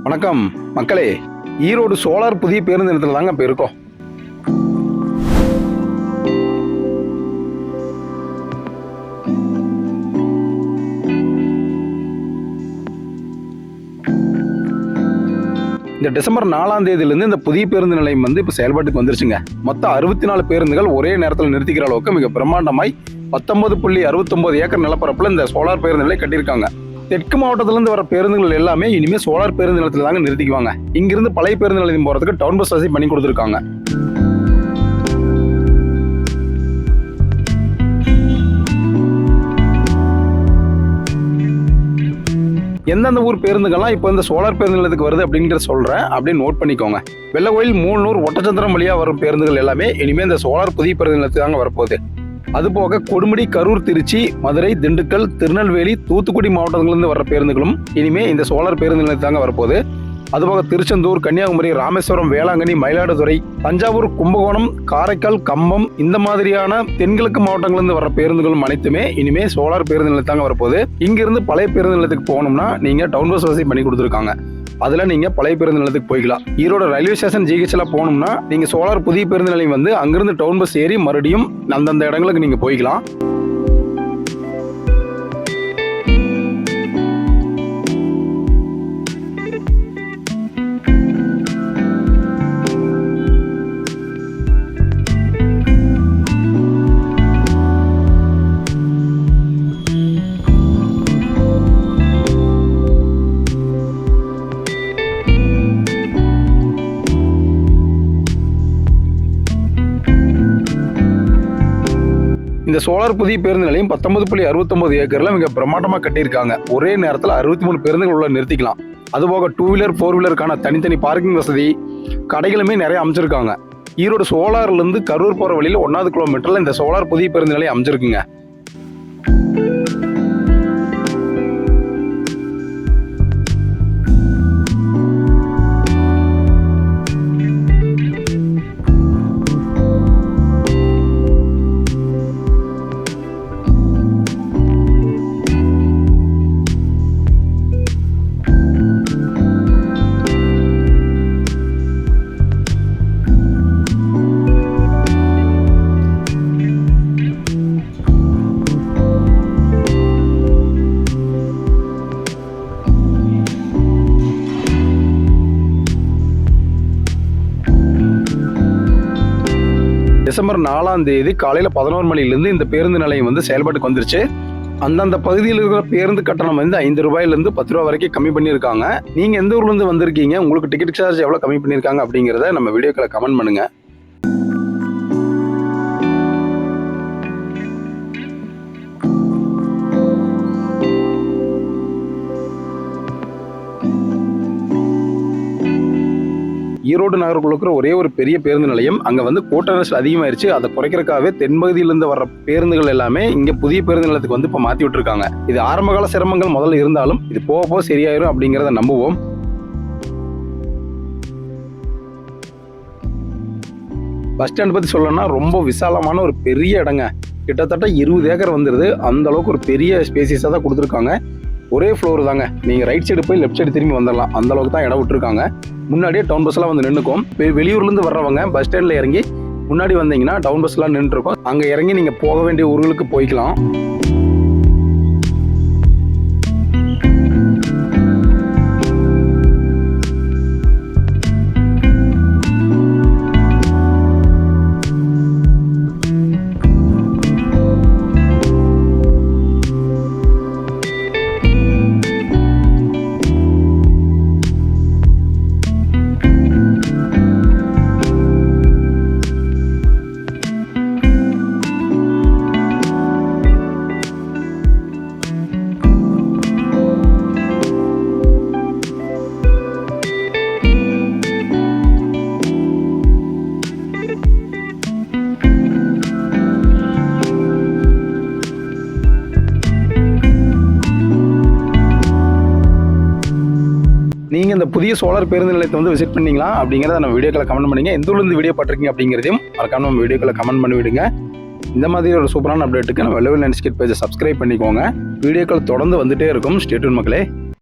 வணக்கம் மக்களே. ஈரோடு சோலார் புதிய பேருந்து நிலையத்தில் தாங்க இப்போ இருக்கோம். இந்த டிசம்பர் 4ஆம் தேதியிலிருந்து இந்த புதிய பேருந்து நிலையம் இப்போ செயல்பாட்டுக்கு வந்துருச்சுங்க. மொத்தம் 64 பேருந்துகள் ஒரே நேரத்தில் நிறுத்திக்கிற அளவுக்கு மிக பிரம்மாண்டமாய் 19.69 ஏக்கர் நிலப்பரப்புல இந்த சோலார் பேருந்து நிலையம் கட்டியிருக்காங்க. தெற்கு மாவட்டத்திலிருந்து வர பேருந்துகள் எல்லாமே இனிமே சோலார் பேருந்து நிலையத்தில் தாங்க நிறுத்திக்குவாங்க. இங்கிருந்து பழைய பேருந்து நிலையம் போறதுக்கு டவுன் பஸ் வசதி பண்ணி கொடுத்துருக்காங்க. எந்தெந்த ஊர் பேருந்துகள்லாம் இப்போ இந்த சோலார் பேருந்து நிலையத்துக்கு வருது அப்படிங்கிறத சொல்றேன், அப்படின்னு நோட் பண்ணிக்கோங்க. வெள்ளக்கோயில், மூலனூர், ஒட்டச்சத்திரம் வழியா வரும் பேருந்துகள் எல்லாமே இனிமே இந்த சோலார் புதிய பேருந்து நிலையத்துக்கு தாங்க வரப்போகுது. அதுபோக கொடுமுடி, கரூர், திருச்சி, மதுரை, திண்டுக்கல், திருநெல்வேலி, தூத்துக்குடி மாவட்டங்களிலிருந்து வர பேருந்துகளும் இனிமே இந்த சோலார் பேருந்து நிலையத்தாங்க வரப்போகுது. அதுபோக திருச்செந்தூர், கன்னியாகுமரி, ராமேஸ்வரம், வேளாங்கண்ணி, மயிலாடுதுறை, தஞ்சாவூர், கும்பகோணம், காரைக்கால், கம்பம் இந்த மாதிரியான தென்கிழக்கு மாவட்டங்களிலிருந்து வர பேருந்துகளும் அனைத்துமே இனிமே சோலார் பேருந்து நிலையத்தாங்க வரப்போகுது. இங்கிருந்து பழைய பேருந்து நிலையத்துக்கு போகணும்னா நீங்க டவுன் பஸ் வசதி பண்ணி கொடுத்துருக்காங்க. அதுல நீங்க பழைய பேருந்து நிலையத்துக்கு போய்க்கலாம். ஈரோடு ரயில்வே ஸ்டேஷன் ஜிஹெச்ல போகணும்னா நீங்க சோலார் புதிய பேருந்து நிலையம் அங்கிருந்து டவுன் பஸ் ஏறி மறுபடியும் அந்தந்த இடங்களுக்கு நீங்க போய்க்கலாம். இந்த சோலார் புதிய பேருந்து நிலையம் 19.69 ஏக்கர்ல மிக பிரம்மாண்டமா கட்டியிருக்காங்க. ஒரே நேரத்தில் 63 பேருந்துகள் உள்ள நிறுத்திக்கலாம். அதுபோக 2 வீலர் 4 வீலருக்கான தனித்தனி பார்க்கிங் வசதி, கடைகளுமே நிறைய அமைச்சிருக்காங்க. ஈரோடு சோலார்ல இருந்து கரூர் போற வழியில் 1வது கிலோமீட்டர்ல இந்த சோலார் புதிய பேருந்து நிலையம் அமைச்சிருக்குங்க. டிசம்பர் 4ஆம் தேதி காலையில் 11 மணிலிருந்து இந்த பேருந்து நிலையம் செயல்பாட்டுக்கு வந்துருச்சு. அந்தந்த பகுதியில் இருக்கிற பேருந்து கட்டணம் 5 ரூபாயிலிருந்து 10 ரூபா வரைக்கும் கம்மி பண்ணியிருக்காங்க. நீங்க எந்த ஊர்ல இருந்து வந்திருக்கீங்க, உங்களுக்கு டிக்கெட் சார்ஜ் எவ்வளவு கம்மி பண்ணியிருக்காங்க அப்படிங்கிறத நம்ம வீடியோக்களை கமெண்ட் பண்ணுங்க. ஈரோடு நகருக்குள்ள இருக்கிற ஒரே ஒரு பெரிய பேருந்து நிலையம் அங்க கூட்ட நெரிசல் அதிகமாயிருச்சு. அதை குறைக்கிறதுக்காகவே தென்பகுதியிலிருந்து வர்ற பேருந்துகள் எல்லாமே இங்க புதிய பேருந்து நிலையத்துக்கு இப்ப மாத்தி விட்டுருக்காங்க. இது ஆரம்பகால சிரமங்கள் முதல்ல இருந்தாலும் இது போக போக சரியாயிரும் அப்படிங்கிறத நம்புவோம். பஸ் ஸ்டாண்ட் பத்தி சொல்லணும்னா ரொம்ப விசாலமான ஒரு பெரிய இடங்க. கிட்டத்தட்ட 20 ஏக்கர் வந்துருது. அந்த அளவுக்கு ஒரு பெரிய ஸ்பேசியஸா தான் கொடுத்துருக்காங்க. ஒரே ஃப்ளோர் தாங்க. நீங்க ரைட் சைடு போய் லெஃப்ட் சைடு திரும்பி வந்துடலாம். அந்த அளவுக்கு தான் இடம் விட்டுருக்காங்க. முன்னாடியே டவுன் பஸ் எல்லாம் நின்றுக்கும். வெளியூர்ல இருந்து வர்றவங்க பஸ் ஸ்டாண்ட்ல இறங்கி முன்னாடி வந்தீங்கன்னா டவுன் பஸ் எல்லாம் நின்று இருக்கும். அங்க இறங்கி நீங்க போக வேண்டிய ஊர்களுக்கு போய்க்கலாம். நீங்கள் இந்த புதிய சோலார் பேருந்து நிலையத்தை விசிட் பண்ணீங்களா அப்படிங்கிறத நம்ம வீடியோக்களை கமெண்ட் பண்ணுங்க. எந்த ஊர்லேருந்து வீடியோ பார்த்துருக்கீங்க அப்படிங்கிறதையும் மறக்காம நம்ம வீடியோக்களை கமெண்ட் பண்ணி விடுங்க. இந்த மாதிரி ஒரு சூப்பரான அப்டேட்டுக்கு நம்ம வெள்ளவில் நினைச்சிக்கிட் பேஜை சப்ஸ்கிரைப் பண்ணிக்கோங்க. வீடியோக்கள் தொடர்ந்து வந்துட்டே இருக்கும். ஸ்டே டியூன் மக்களே.